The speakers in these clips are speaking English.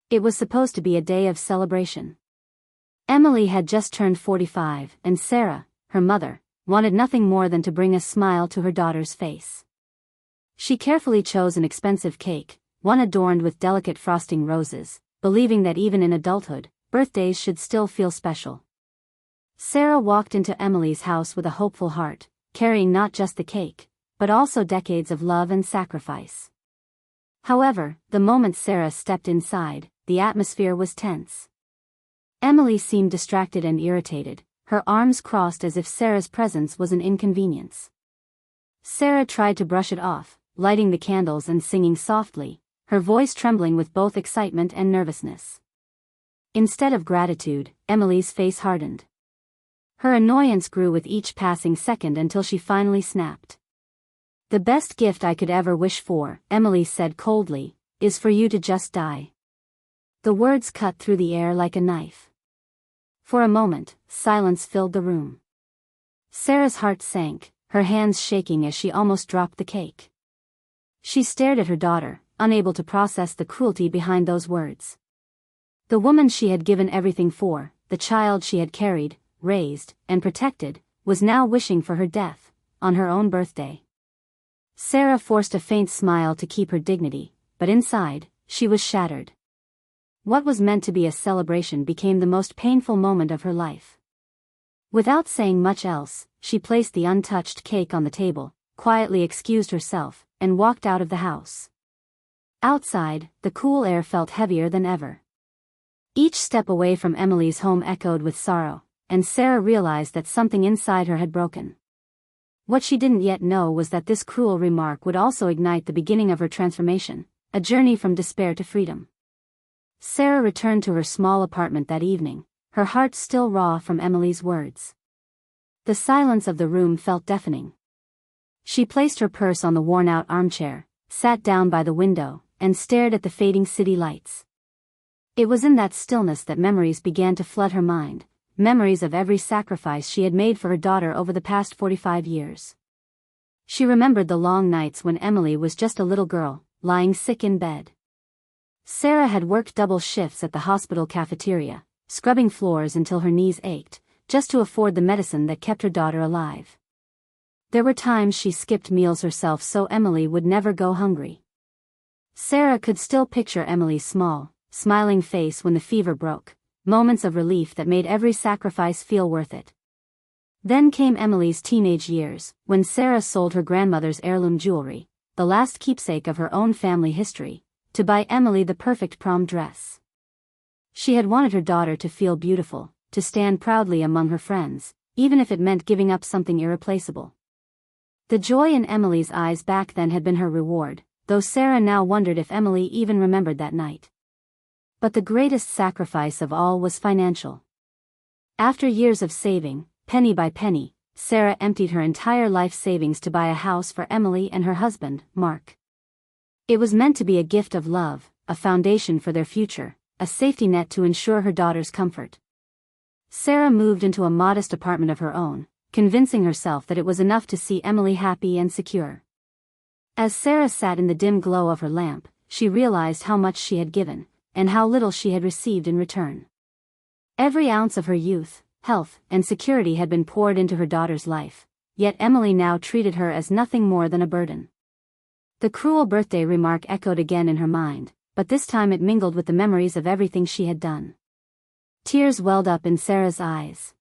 It was supposed to be a day of celebration. Emily had just turned 45, and Sarah, her mother, wanted nothing more than to bring a smile to her daughter's face. She carefully chose an expensive cake, one adorned with delicate frosting roses, believing that even in adulthood, birthdays should still feel special. Sarah walked into Emily's house with a hopeful heart, carrying not just the cake, but also decades of love and sacrifice. However, the moment Sarah stepped inside, the atmosphere was tense. Emily seemed distracted and irritated, her arms crossed as if Sarah's presence was an inconvenience. Sarah tried to brush it off, lighting the candles and singing softly, her voice trembling with both excitement and nervousness. Instead of gratitude, Emily's face hardened. Her annoyance grew with each passing second until she finally snapped. "The best gift I could ever wish for," Emily said coldly, "is for you to just die." The words cut through the air like a knife. For a moment, silence filled the room. Sarah's heart sank, her hands shaking as she almost dropped the cake. She stared at her daughter, unable to process the cruelty behind those words. The woman she had given everything for, the child she had carried, raised, and protected, was now wishing for her death, on her own birthday. Sarah forced a faint smile to keep her dignity, but inside, she was shattered. What was meant to be a celebration became the most painful moment of her life. Without saying much else, she placed the untouched cake on the table, quietly excused herself, and walked out of the house. Outside, the cool air felt heavier than ever. Each step away from Emily's home echoed with sorrow, and Sarah realized that something inside her had broken. What she didn't yet know was that this cruel remark would also ignite the beginning of her transformation, a journey from despair to freedom. Sarah returned to her small apartment that evening, her heart still raw from Emily's words. The silence of the room felt deafening. She placed her purse on the worn-out armchair, sat down by the window, and stared at the fading city lights. It was in that stillness that memories began to flood her mind, memories of every sacrifice she had made for her daughter over the past 45 years. She remembered the long nights when Emily was just a little girl, lying sick in bed. Sarah had worked double shifts at the hospital cafeteria, scrubbing floors until her knees ached, just to afford the medicine that kept her daughter alive. There were times she skipped meals herself so Emily would never go hungry. Sarah could still picture Emily's small, smiling face when the fever broke, moments of relief that made every sacrifice feel worth it. Then came Emily's teenage years, when Sarah sold her grandmother's heirloom jewelry, the last keepsake of her own family history, to buy Emily the perfect prom dress. She had wanted her daughter to feel beautiful, to stand proudly among her friends, even if it meant giving up something irreplaceable. The joy in Emily's eyes back then had been her reward, though Sarah now wondered if Emily even remembered that night. But the greatest sacrifice of all was financial. After years of saving, penny by penny, Sarah emptied her entire life savings to buy a house for Emily and her husband, Mark. It was meant to be a gift of love, a foundation for their future, a safety net to ensure her daughter's comfort. Sarah moved into a modest apartment of her own, convincing herself that it was enough to see Emily happy and secure. As Sarah sat in the dim glow of her lamp, she realized how much she had given, and how little she had received in return. Every ounce of her youth, health, and security had been poured into her daughter's life, yet Emily now treated her as nothing more than a burden. The cruel birthday remark echoed again in her mind, but this time it mingled with the memories of everything she had done. Tears welled up in Sarah's eyes.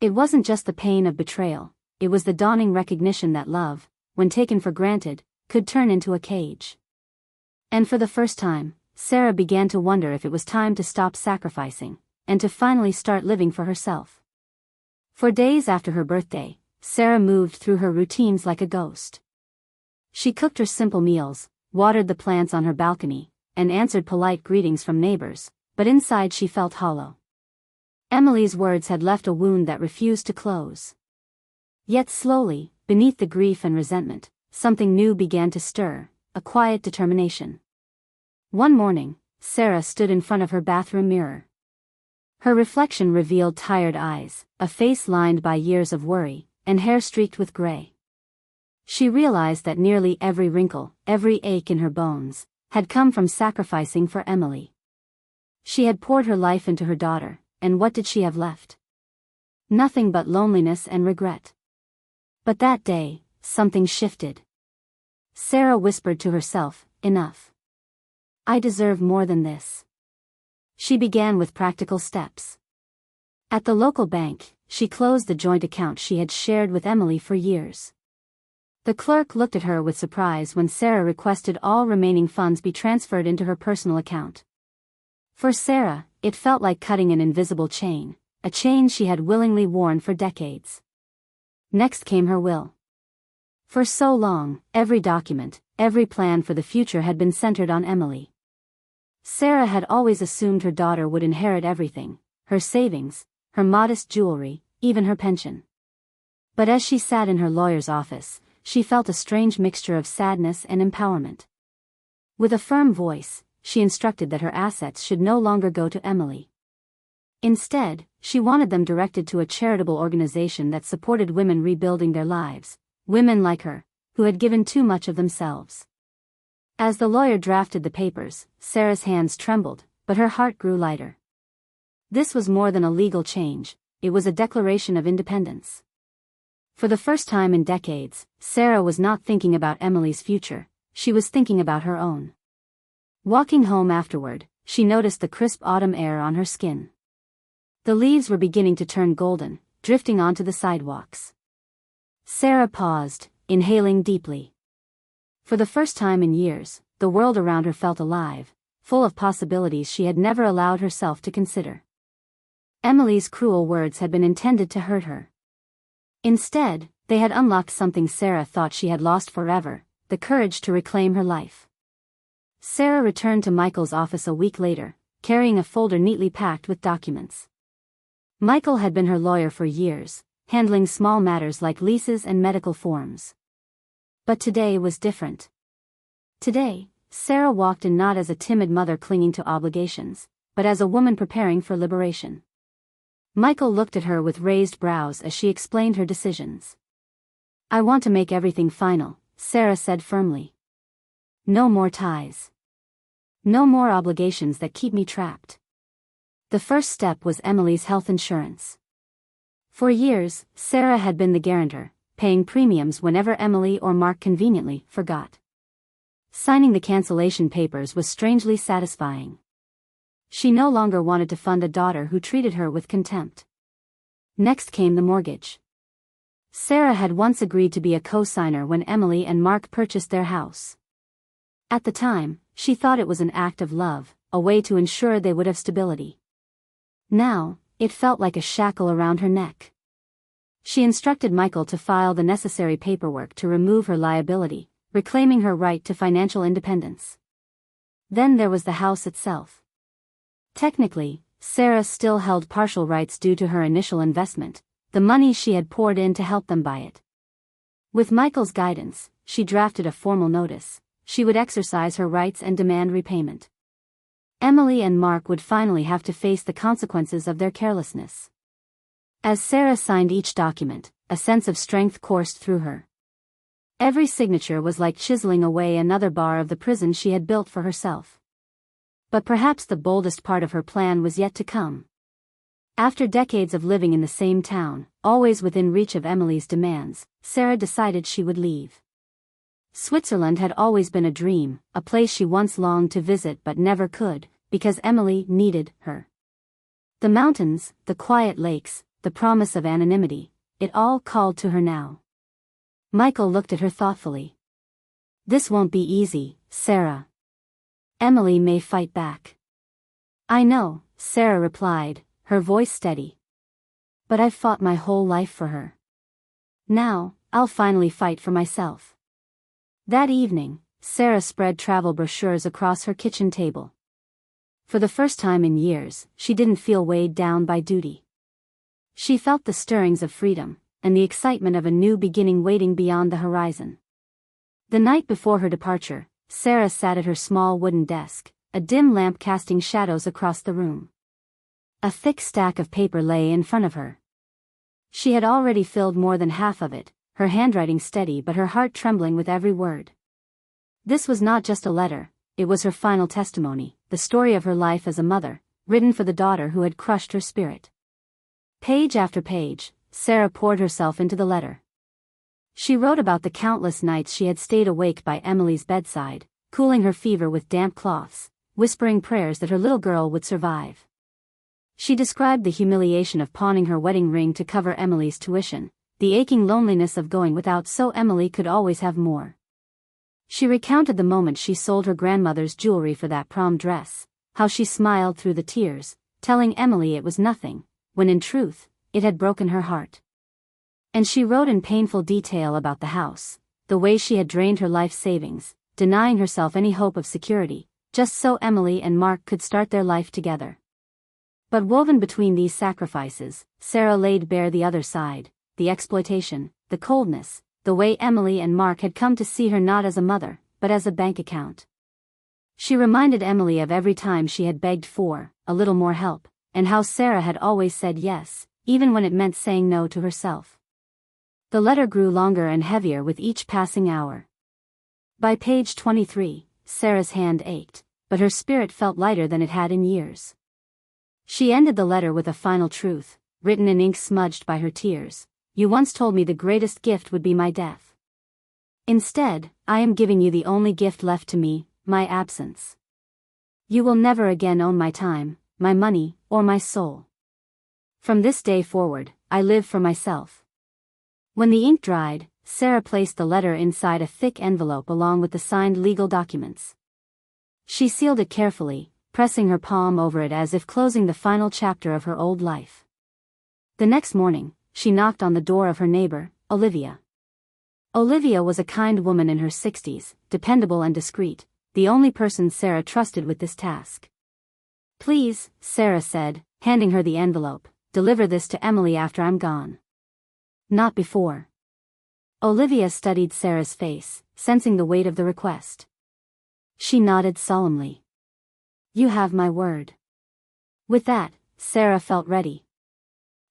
It wasn't just the pain of betrayal, it was the dawning recognition that love, when taken for granted, could turn into a cage. And for the first time, Sarah began to wonder if it was time to stop sacrificing, and to finally start living for herself. For days after her birthday, Sarah moved through her routines like a ghost. She cooked her simple meals, watered the plants on her balcony, and answered polite greetings from neighbors, but inside she felt hollow. Emily's words had left a wound that refused to close. Yet slowly, beneath the grief and resentment, something new began to stir, a quiet determination. One morning, Sarah stood in front of her bathroom mirror. Her reflection revealed tired eyes, a face lined by years of worry, and hair streaked with gray. She realized that nearly every wrinkle, every ache in her bones, had come from sacrificing for Emily. She had poured her life into her daughter, and what did she have left? Nothing but loneliness and regret. But that day, something shifted. Sarah whispered to herself, "Enough. I deserve more than this." She began with practical steps. At the local bank, she closed the joint account she had shared with Emily for years. The clerk looked at her with surprise when Sarah requested all remaining funds be transferred into her personal account. For Sarah, it felt like cutting an invisible chain, a chain she had willingly worn for decades. Next came her will. For so long, every document, every plan for the future had been centered on Emily. Sarah had always assumed her daughter would inherit everything, her savings, her modest jewelry, even her pension. But as she sat in her lawyer's office, she felt a strange mixture of sadness and empowerment. With a firm voice, she instructed that her assets should no longer go to Emily. Instead, she wanted them directed to a charitable organization that supported women rebuilding their lives, women like her, who had given too much of themselves. As the lawyer drafted the papers, Sarah's hands trembled, but her heart grew lighter. This was more than a legal change, it was a declaration of independence. For the first time in decades, Sarah was not thinking about Emily's future, she was thinking about her own. Walking home afterward, she noticed the crisp autumn air on her skin. The leaves were beginning to turn golden, drifting onto the sidewalks. Sarah paused, inhaling deeply. For the first time in years, the world around her felt alive, full of possibilities she had never allowed herself to consider. Emily's cruel words had been intended to hurt her. Instead, they had unlocked something Sarah thought she had lost forever, the courage to reclaim her life. Sarah returned to Michael's office a week later, carrying a folder neatly packed with documents. Michael had been her lawyer for years, handling small matters like leases and medical forms. But today was different. Today, Sarah walked in not as a timid mother clinging to obligations, but as a woman preparing for liberation. Michael looked at her with raised brows as she explained her decisions. "I want to make everything final," Sarah said firmly. "No more ties. No more obligations that keep me trapped." The first step was Emily's health insurance. For years, Sarah had been the guarantor, paying premiums whenever Emily or Mark conveniently forgot. Signing the cancellation papers was strangely satisfying. She no longer wanted to fund a daughter who treated her with contempt. Next came the mortgage. Sarah had once agreed to be a co-signer when Emily and Mark purchased their house. At the time, she thought it was an act of love, a way to ensure they would have stability. Now, it felt like a shackle around her neck. She instructed Michael to file the necessary paperwork to remove her liability, reclaiming her right to financial independence. Then there was the house itself. Technically, Sarah still held partial rights due to her initial investment, the money she had poured in to help them buy it. With Michael's guidance, she drafted a formal notice. She would exercise her rights and demand repayment. Emily and Mark would finally have to face the consequences of their carelessness. As Sarah signed each document, a sense of strength coursed through her. Every signature was like chiseling away another bar of the prison she had built for herself. But perhaps the boldest part of her plan was yet to come. After decades of living in the same town, always within reach of Emily's demands, Sarah decided she would leave. Switzerland had always been a dream, a place she once longed to visit but never could, because Emily needed her. The mountains, the quiet lakes, the promise of anonymity, it all called to her now. Michael looked at her thoughtfully. "This won't be easy, Sarah. Emily may fight back." "I know," Sarah replied, her voice steady. "But I've fought my whole life for her. Now, I'll finally fight for myself." That evening, Sarah spread travel brochures across her kitchen table. For the first time in years, she didn't feel weighed down by duty. She felt the stirrings of freedom, and the excitement of a new beginning waiting beyond the horizon. The night before her departure, Sarah sat at her small wooden desk, a dim lamp casting shadows across the room. A thick stack of paper lay in front of her. She had already filled more than half of it, her handwriting steady but her heart trembling with every word. This was not just a letter, it was her final testimony, the story of her life as a mother, written for the daughter who had crushed her spirit. Page after page, Sarah poured herself into the letter. She wrote about the countless nights she had stayed awake by Emily's bedside, cooling her fever with damp cloths, whispering prayers that her little girl would survive. She described the humiliation of pawning her wedding ring to cover Emily's tuition, the aching loneliness of going without so Emily could always have more. She recounted the moment she sold her grandmother's jewelry for that prom dress, how she smiled through the tears, telling Emily it was nothing, when in truth, it had broken her heart. And she wrote in painful detail about the house, the way she had drained her life savings, denying herself any hope of security, just so Emily and Mark could start their life together. But woven between these sacrifices, Sarah laid bare the other side, the exploitation, the coldness, the way Emily and Mark had come to see her not as a mother, but as a bank account. She reminded Emily of every time she had begged for a little more help, and how Sarah had always said yes, even when it meant saying no to herself. The letter grew longer and heavier with each passing hour. By page 23, Sarah's hand ached, but her spirit felt lighter than it had in years. She ended the letter with a final truth, written in ink smudged by her tears. You once told me the greatest gift would be my death. Instead, I am giving you the only gift left to me, my absence. You will never again own my time, my money, or my soul. From this day forward, I live for myself. When the ink dried, Sarah placed the letter inside a thick envelope along with the signed legal documents. She sealed it carefully, pressing her palm over it as if closing the final chapter of her old life. The next morning, she knocked on the door of her neighbor, Olivia. Olivia was a kind woman in her 60s, dependable and discreet, the only person Sarah trusted with this task. Please, Sarah said, handing her the envelope, deliver this to Emily after I'm gone. Not before. Olivia studied Sarah's face, sensing the weight of the request. She nodded solemnly. You have my word. With that, Sarah felt ready.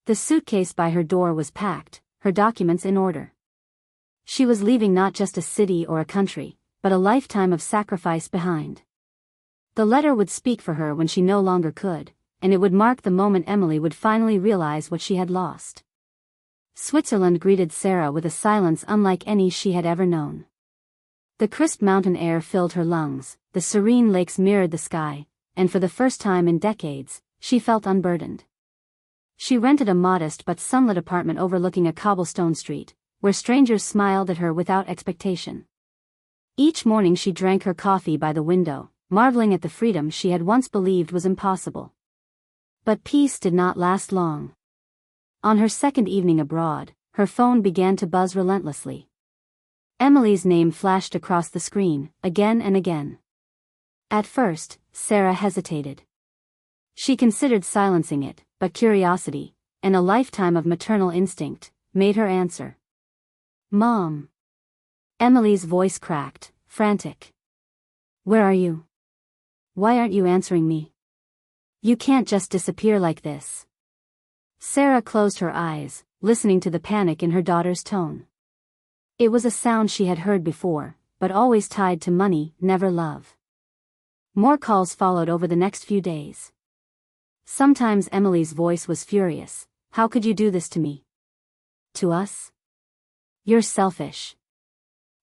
The suitcase by her door was packed, her documents in order. She was leaving not just a city or a country, but a lifetime of sacrifice behind. The letter would speak for her when she no longer could, and it would mark the moment Emily would finally realize what she had lost. Switzerland greeted Sarah with a silence unlike any she had ever known. The crisp mountain air filled her lungs, the serene lakes mirrored the sky, and for the first time in decades, she felt unburdened. She rented a modest but sunlit apartment overlooking a cobblestone street, where strangers smiled at her without expectation. Each morning she drank her coffee by the window, marveling at the freedom she had once believed was impossible. But peace did not last long. On her second evening abroad, her phone began to buzz relentlessly. Emily's name flashed across the screen, again and again. At first, Sarah hesitated. She considered silencing it, but curiosity, and a lifetime of maternal instinct, made her answer. Mom. Emily's voice cracked, frantic. Where are you? Why aren't you answering me? You can't just disappear like this. Sarah closed her eyes, listening to the panic in her daughter's tone. It was a sound she had heard before, but always tied to money, never love. More calls followed over the next few days. Sometimes Emily's voice was furious. How could you do this to me? To us? You're selfish.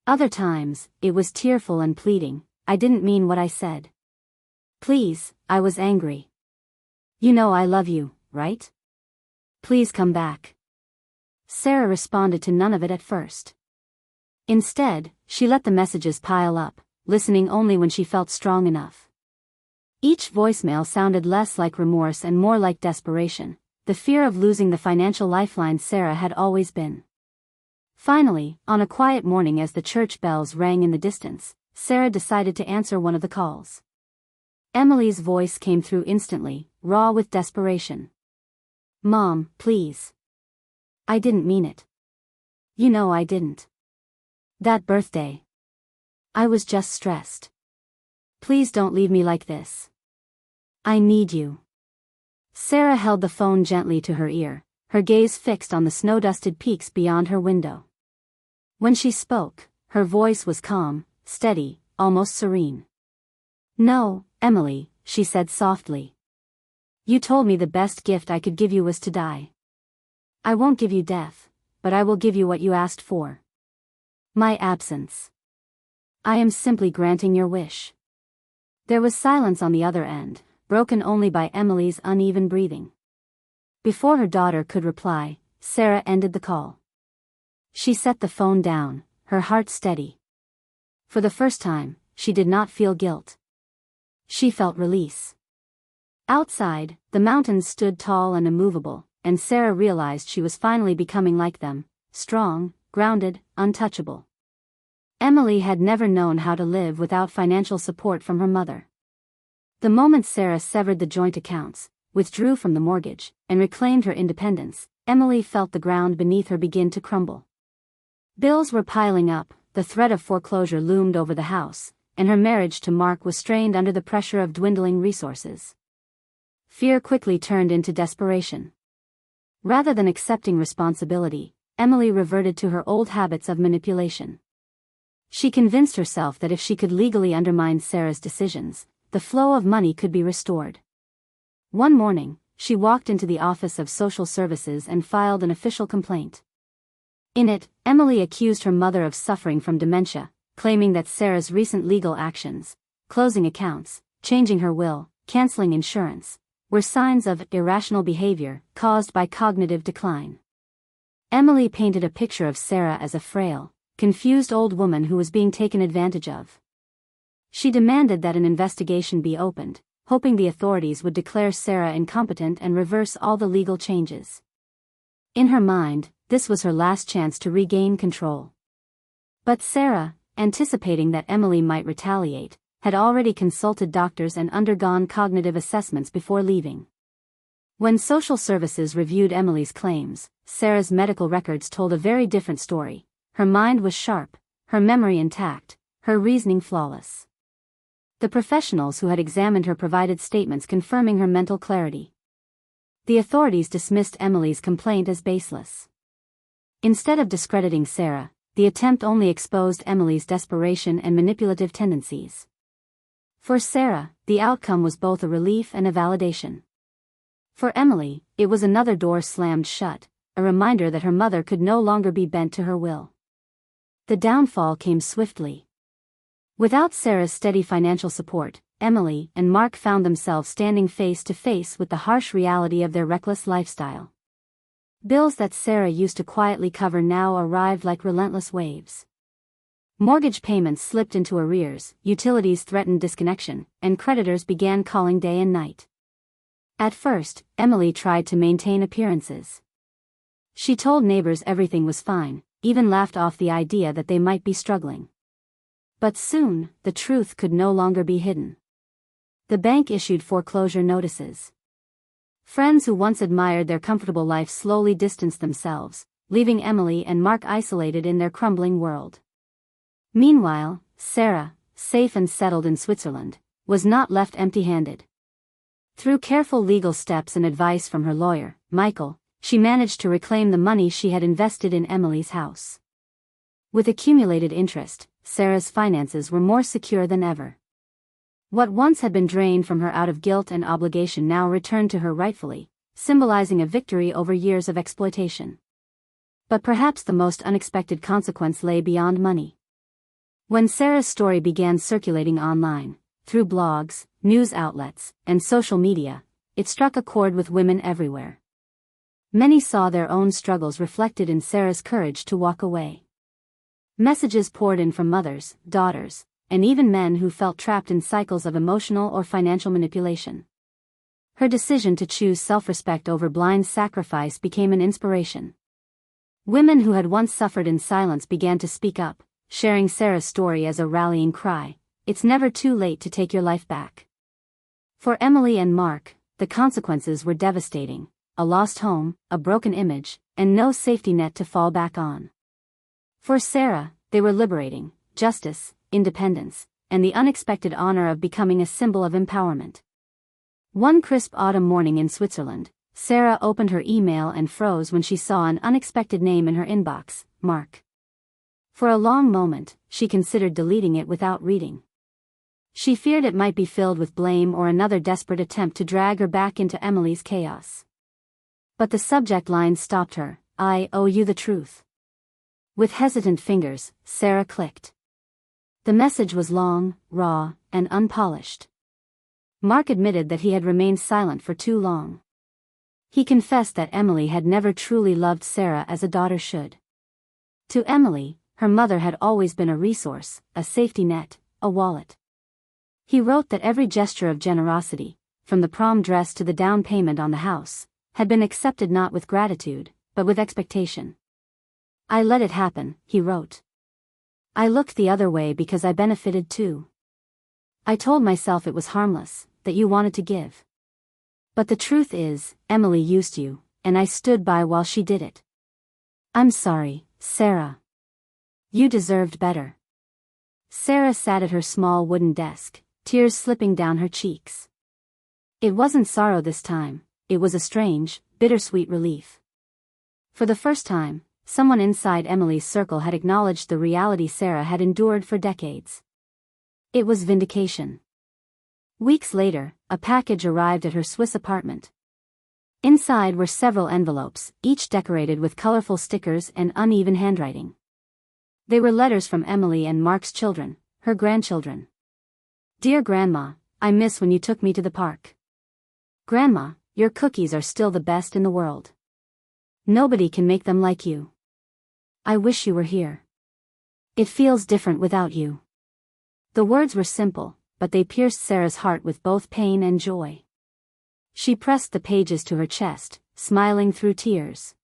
Other times, it was tearful and pleading. I didn't mean what I said. Please, I was angry. You know I love you, right? Please come back. Sarah responded to none of it at first. Instead, she let the messages pile up, listening only when she felt strong enough. Each voicemail sounded less like remorse and more like desperation, the fear of losing the financial lifeline Sarah had always been. Finally, on a quiet morning as the church bells rang in the distance, Sarah decided to answer one of the calls. Emily's voice came through instantly, raw with desperation. Mom, please. I didn't mean it. You know I didn't. That birthday. I was just stressed. Please don't leave me like this. I need you. Sarah held the phone gently to her ear, her gaze fixed on the snow-dusted peaks beyond her window. When she spoke, her voice was calm, steady, almost serene. No, Emily, she said softly. You told me the best gift I could give you was to die. I won't give you death, but I will give you what you asked for. My absence. I am simply granting your wish." There was silence on the other end, broken only by Emily's uneven breathing. Before her daughter could reply, Sarah ended the call. She set the phone down, her heart steady. For the first time, she did not feel guilt. She felt release. Outside, the mountains stood tall and immovable, and Sarah realized she was finally becoming like them, strong, grounded, untouchable. Emily had never known how to live without financial support from her mother. The moment Sarah severed the joint accounts, withdrew from the mortgage, and reclaimed her independence, Emily felt the ground beneath her begin to crumble. Bills were piling up, the threat of foreclosure loomed over the house, and her marriage to Mark was strained under the pressure of dwindling resources. Fear quickly turned into desperation. Rather than accepting responsibility, Emily reverted to her old habits of manipulation. She convinced herself that if she could legally undermine Sarah's decisions, the flow of money could be restored. One morning, she walked into the Office of Social Services and filed an official complaint. In it, Emily accused her mother of suffering from dementia, claiming that Sarah's recent legal actions, closing accounts, changing her will, canceling insurance, were signs of irrational behavior caused by cognitive decline. Emily painted a picture of Sarah as a frail, confused old woman who was being taken advantage of. She demanded that an investigation be opened, hoping the authorities would declare Sarah incompetent and reverse all the legal changes. In her mind, this was her last chance to regain control. But Sarah, anticipating that Emily might retaliate, had already consulted doctors and undergone cognitive assessments before leaving. When social services reviewed Emily's claims, Sarah's medical records told a very different story. Her mind was sharp, her memory intact, her reasoning flawless. The professionals who had examined her provided statements confirming her mental clarity. The authorities dismissed Emily's complaint as baseless. Instead of discrediting Sarah, the attempt only exposed Emily's desperation and manipulative tendencies. For Sarah, the outcome was both a relief and a validation. For Emily, it was another door slammed shut, a reminder that her mother could no longer be bent to her will. The downfall came swiftly. Without Sarah's steady financial support, Emily and Mark found themselves standing face to face with the harsh reality of their reckless lifestyle. Bills that Sarah used to quietly cover now arrived like relentless waves. Mortgage payments slipped into arrears, utilities threatened disconnection, and creditors began calling day and night. At first, Emily tried to maintain appearances. She told neighbors everything was fine, even laughed off the idea that they might be struggling. But soon, the truth could no longer be hidden. The bank issued foreclosure notices. Friends who once admired their comfortable life slowly distanced themselves, leaving Emily and Mark isolated in their crumbling world. Meanwhile, Sarah, safe and settled in Switzerland, was not left empty-handed. Through careful legal steps and advice from her lawyer, Michael, she managed to reclaim the money she had invested in Emily's house. With accumulated interest, Sarah's finances were more secure than ever. What once had been drained from her out of guilt and obligation now returned to her rightfully, symbolizing a victory over years of exploitation. But perhaps the most unexpected consequence lay beyond money. When Sarah's story began circulating online, through blogs, news outlets, and social media, it struck a chord with women everywhere. Many saw their own struggles reflected in Sarah's courage to walk away. Messages poured in from mothers, daughters, and even men who felt trapped in cycles of emotional or financial manipulation. Her decision to choose self-respect over blind sacrifice became an inspiration. Women who had once suffered in silence began to speak up, sharing Sarah's story as a rallying cry. It's never too late to take your life back. For Emily and Mark, the consequences were devastating: a lost home, a broken image, and no safety net to fall back on. For Sarah, they were liberating: justice, independence, and the unexpected honor of becoming a symbol of empowerment. One crisp autumn morning in Switzerland, Sarah opened her email and froze when she saw an unexpected name in her inbox: Mark. For a long moment, she considered deleting it without reading. She feared it might be filled with blame or another desperate attempt to drag her back into Emily's chaos. But the subject line stopped her. "I owe you the truth." With hesitant fingers, Sarah clicked. The message was long, raw, and unpolished. Mark admitted that he had remained silent for too long. He confessed that Emily had never truly loved Sarah as a daughter should. To Emily, her mother had always been a resource, a safety net, a wallet. He wrote that every gesture of generosity, from the prom dress to the down payment on the house, had been accepted not with gratitude, but with expectation. "I let it happen," he wrote. "I looked the other way because I benefited too. I told myself it was harmless, that you wanted to give. But the truth is, Emily used you, and I stood by while she did it. I'm sorry, Sarah. You deserved better." Sarah sat at her small wooden desk, tears slipping down her cheeks. It wasn't sorrow this time, it was a strange, bittersweet relief. For the first time, someone inside Emily's circle had acknowledged the reality Sarah had endured for decades. It was vindication. Weeks later, a package arrived at her Swiss apartment. Inside were several envelopes, each decorated with colorful stickers and uneven handwriting. They were letters from Emily and Mark's children, her grandchildren. "Dear Grandma, I miss when you took me to the park. Grandma, your cookies are still the best in the world. Nobody can make them like you. I wish you were here. It feels different without you." The words were simple, but they pierced Sarah's heart with both pain and joy. She pressed the pages to her chest, smiling through tears.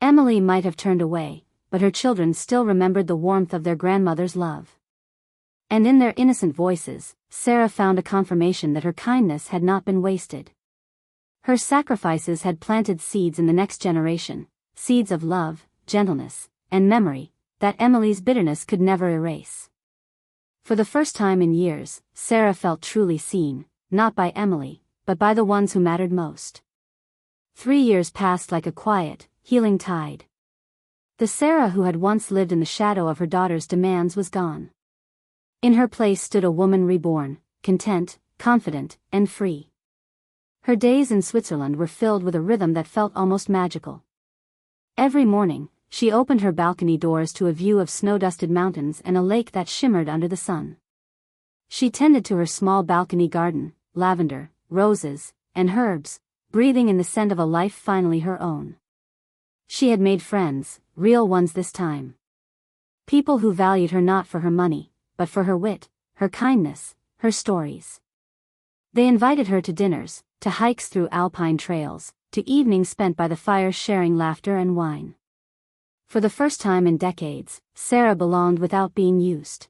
Emily might have turned away, but her children still remembered the warmth of their grandmother's love. And in their innocent voices, Sarah found a confirmation that her kindness had not been wasted. Her sacrifices had planted seeds in the next generation, seeds of love, gentleness, and memory, that Emily's bitterness could never erase. For the first time in years, Sarah felt truly seen, not by Emily, but by the ones who mattered most. 3 years passed like a quiet, healing tide. The Sarah who had once lived in the shadow of her daughter's demands was gone. In her place stood a woman reborn, content, confident, and free. Her days in Switzerland were filled with a rhythm that felt almost magical. Every morning, she opened her balcony doors to a view of snow-dusted mountains and a lake that shimmered under the sun. She tended to her small balcony garden, lavender, roses, and herbs, breathing in the scent of a life finally her own. She had made friends, real ones this time. People who valued her not for her money, but for her wit, her kindness, her stories. They invited her to dinners, to hikes through alpine trails, to evenings spent by the fire sharing laughter and wine. For the first time in decades, Sarah belonged without being used.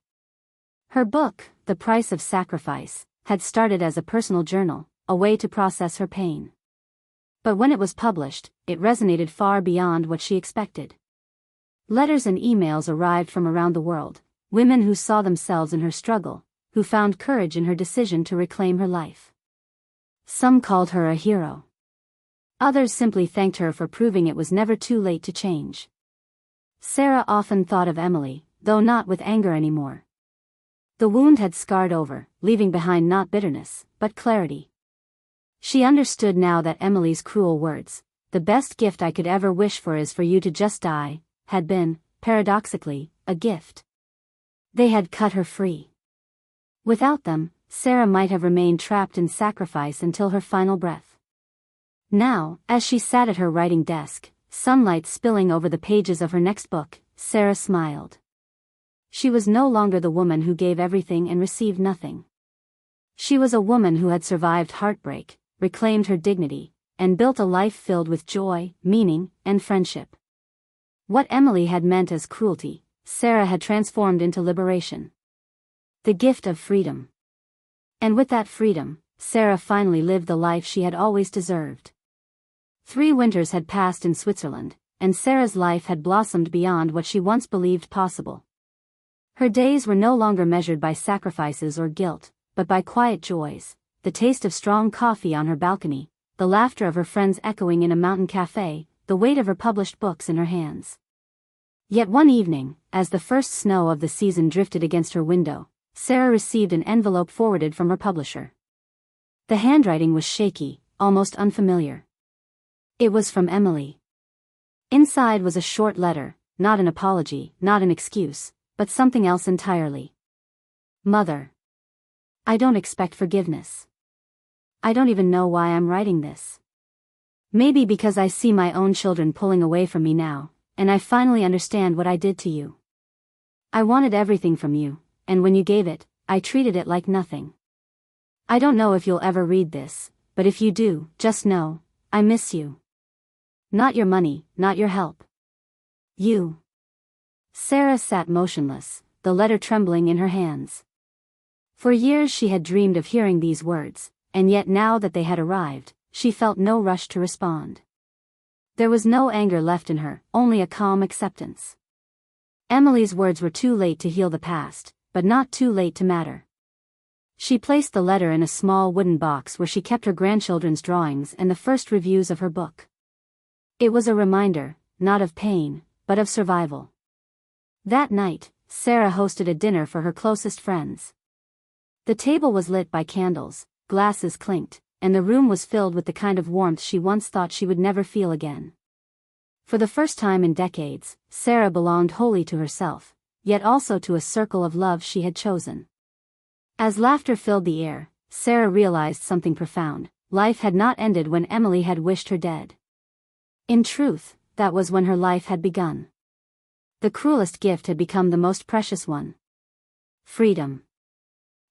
Her book, The Price of Sacrifice, had started as a personal journal, a way to process her pain. But when it was published, it resonated far beyond what she expected. Letters and emails arrived from around the world, women who saw themselves in her struggle, who found courage in her decision to reclaim her life. Some called her a hero. Others simply thanked her for proving it was never too late to change. Sarah often thought of Emily, though not with anger anymore. The wound had scarred over, leaving behind not bitterness, but clarity. She understood now that Emily's cruel words, "The best gift I could ever wish for is for you to just die," had been, paradoxically, a gift. They had cut her free. Without them, Sarah might have remained trapped in sacrifice until her final breath. Now, as she sat at her writing desk, sunlight spilling over the pages of her next book, Sarah smiled. She was no longer the woman who gave everything and received nothing. She was a woman who had survived heartbreak, reclaimed her dignity, and built a life filled with joy, meaning, and friendship. What Emily had meant as cruelty, Sarah had transformed into liberation. The gift of freedom. And with that freedom, Sarah finally lived the life she had always deserved. 3 winters had passed in Switzerland, and Sarah's life had blossomed beyond what she once believed possible. Her days were no longer measured by sacrifices or guilt, but by quiet joys, the taste of strong coffee on her balcony, the laughter of her friends echoing in a mountain cafe, the weight of her published books in her hands. Yet one evening, as the first snow of the season drifted against her window, Sarah received an envelope forwarded from her publisher. The handwriting was shaky, almost unfamiliar. It was from Emily. Inside was a short letter, not an apology, not an excuse, but something else entirely. Mother. I don't expect forgiveness. I don't even know why I'm writing this. Maybe because I see my own children pulling away from me now, and I finally understand what I did to you. I wanted everything from you, and when you gave it, I treated it like nothing. I don't know if you'll ever read this, but if you do, just know, I miss you. Not your money, not your help. You. Sarah sat motionless, the letter trembling in her hands. For years she had dreamed of hearing these words, and yet now that they had arrived, she felt no rush to respond. There was no anger left in her, only a calm acceptance. Emily's words were too late to heal the past, but not too late to matter. She placed the letter in a small wooden box where she kept her grandchildren's drawings and the first reviews of her book. It was a reminder, not of pain, but of survival. That night, Sarah hosted a dinner for her closest friends. The table was lit by candles, glasses clinked, and the room was filled with the kind of warmth she once thought she would never feel again. For the first time in decades, Sarah belonged wholly to herself, yet also to a circle of love she had chosen. As laughter filled the air, Sarah realized something profound: life had not ended when Emily had wished her dead. In truth, that was when her life had begun. The cruelest gift had become the most precious one. Freedom.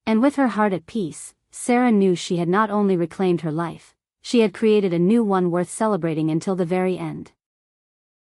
And with her heart at peace, Sarah knew she had not only reclaimed her life, she had created a new one worth celebrating until the very end.